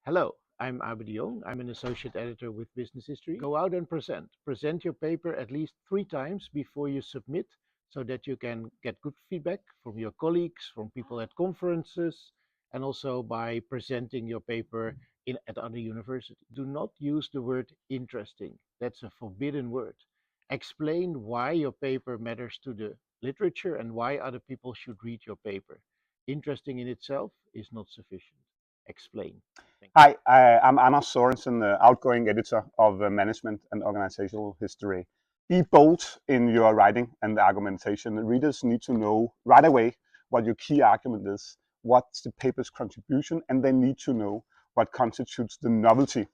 Hello, I'm Jong. I'm an associate editor with Business History. Go out and present. Present your paper at least 3 times before you submit so that you can get good feedback from your colleagues, from people at conferences, and also by presenting your paper at other universities. Do not use the word interesting. That's a forbidden word. Explain why your paper matters to the literature and why other people should read your paper. Interesting in itself is not sufficient. Explain. Hi, I'm Sørensen, outgoing editor of Management and Organizational History. Be bold in your writing and argumentation. Readers need to know right away what your key argument is, what's the paper's contribution, and they need to know what constitutes the novelty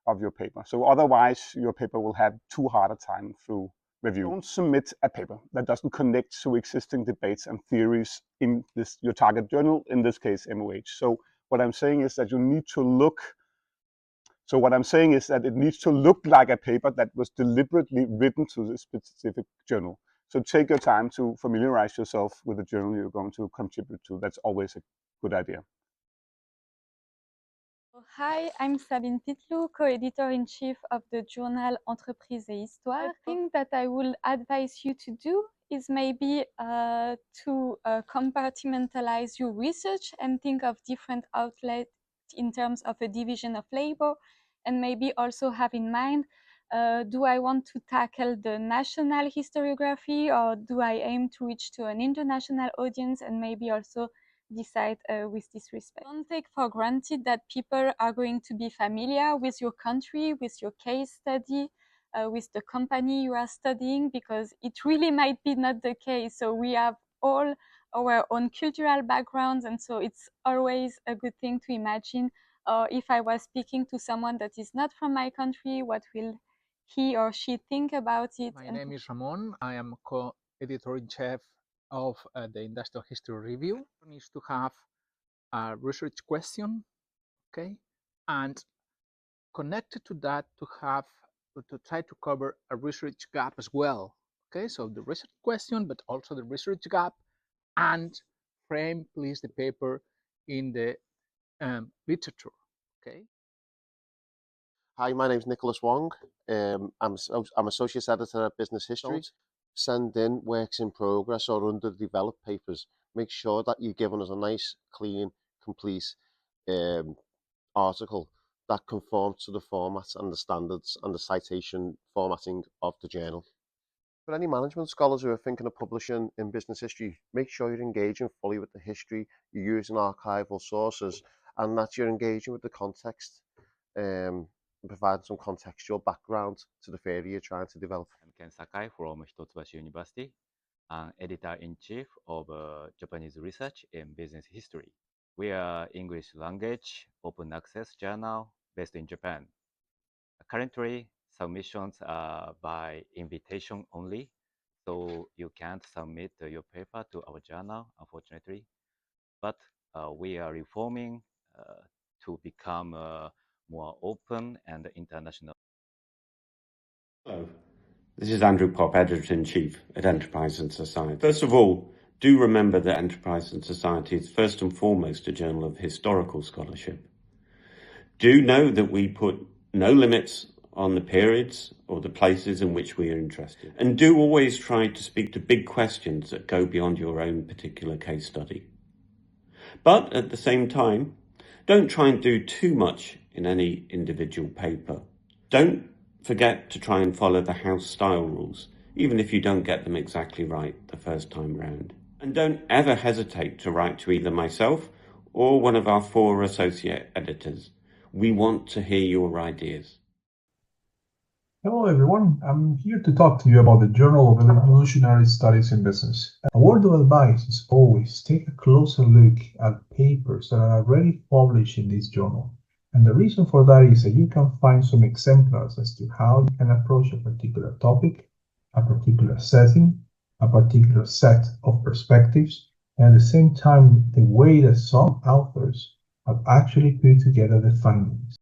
of your paper. So otherwise, your paper will have too hard a time through review. Don't submit a paper that doesn't connect to existing debates and theories in your target journal, in this case, MOH. So what I'm saying is that you need to look. So what I'm saying is that it needs to look like a paper that was deliberately written to this specific journal. So take your time to familiarize yourself with the journal you're going to contribute to. That's always a good idea. Hi, I'm Sabine Pitteloud, co-editor-in-chief of the journal Entreprises et histoire. The thing that I will advise you to do is maybe to compartmentalize your research and think of different outlets in terms of a division of labor, and maybe also have in mind, do I want to tackle the national historiography, or do I aim to reach to an international audience, and maybe also decide with this respect. Don't take for granted that people are going to be familiar with your country, with your case study, with the company you are studying, because it really might be not the case. So we have all our own cultural backgrounds, and so it's always a good thing to imagine, if I was speaking to someone that is not from my country, what will he or she think about it? My name is Ramon. I am co-editor-in-chief of the Industrial History Review. It needs to have a research question, okay, and connected to that to try to cover a research gap as well, okay. So the research question, but also the research gap, and frame please the paper in the literature, okay. Hi, my name is Wong. I'm associate editor at Business History. Don't send in works in progress or underdeveloped papers. Make sure that you've given us a nice, clean, complete article that conforms to the formats and the standards and the citation formatting of the journal. For any management scholars who are thinking of publishing in business history, make sure you're engaging fully with the history, you're using archival sources, and that you're engaging with the context. Provide some contextual background to the theory you're trying to develop. I'm Sakai from Hitotsubashi University, an editor-in-chief of Japanese research in business history. We are English language open access journal based in Japan. Currently, submissions are by invitation only, so you can't submit your paper to our journal, unfortunately. But we are reforming to become more open and international. Hello, this is Andrew Popp, Editor-in-Chief at Enterprise and Society. First of all, do remember that Enterprise and Society is first and foremost a journal of historical scholarship. Do know that we put no limits on the periods or the places in which we are interested. And do always try to speak to big questions that go beyond your own particular case study. But at the same time, don't try and do too much in any individual paper. Don't forget to try and follow the house style rules, even if you don't get them exactly right the first time round. And don't ever hesitate to write to either myself or one of our 4 associate editors. We want to hear your ideas. Hello everyone, I'm here to talk to you about the Journal of Evolutionary Studies in Business. A word of advice is always take a closer look at papers that are already published in this journal. And the reason for that is that you can find some exemplars as to how you can approach a particular topic, a particular setting, a particular set of perspectives, and at the same time, the way that some authors have actually put together the findings.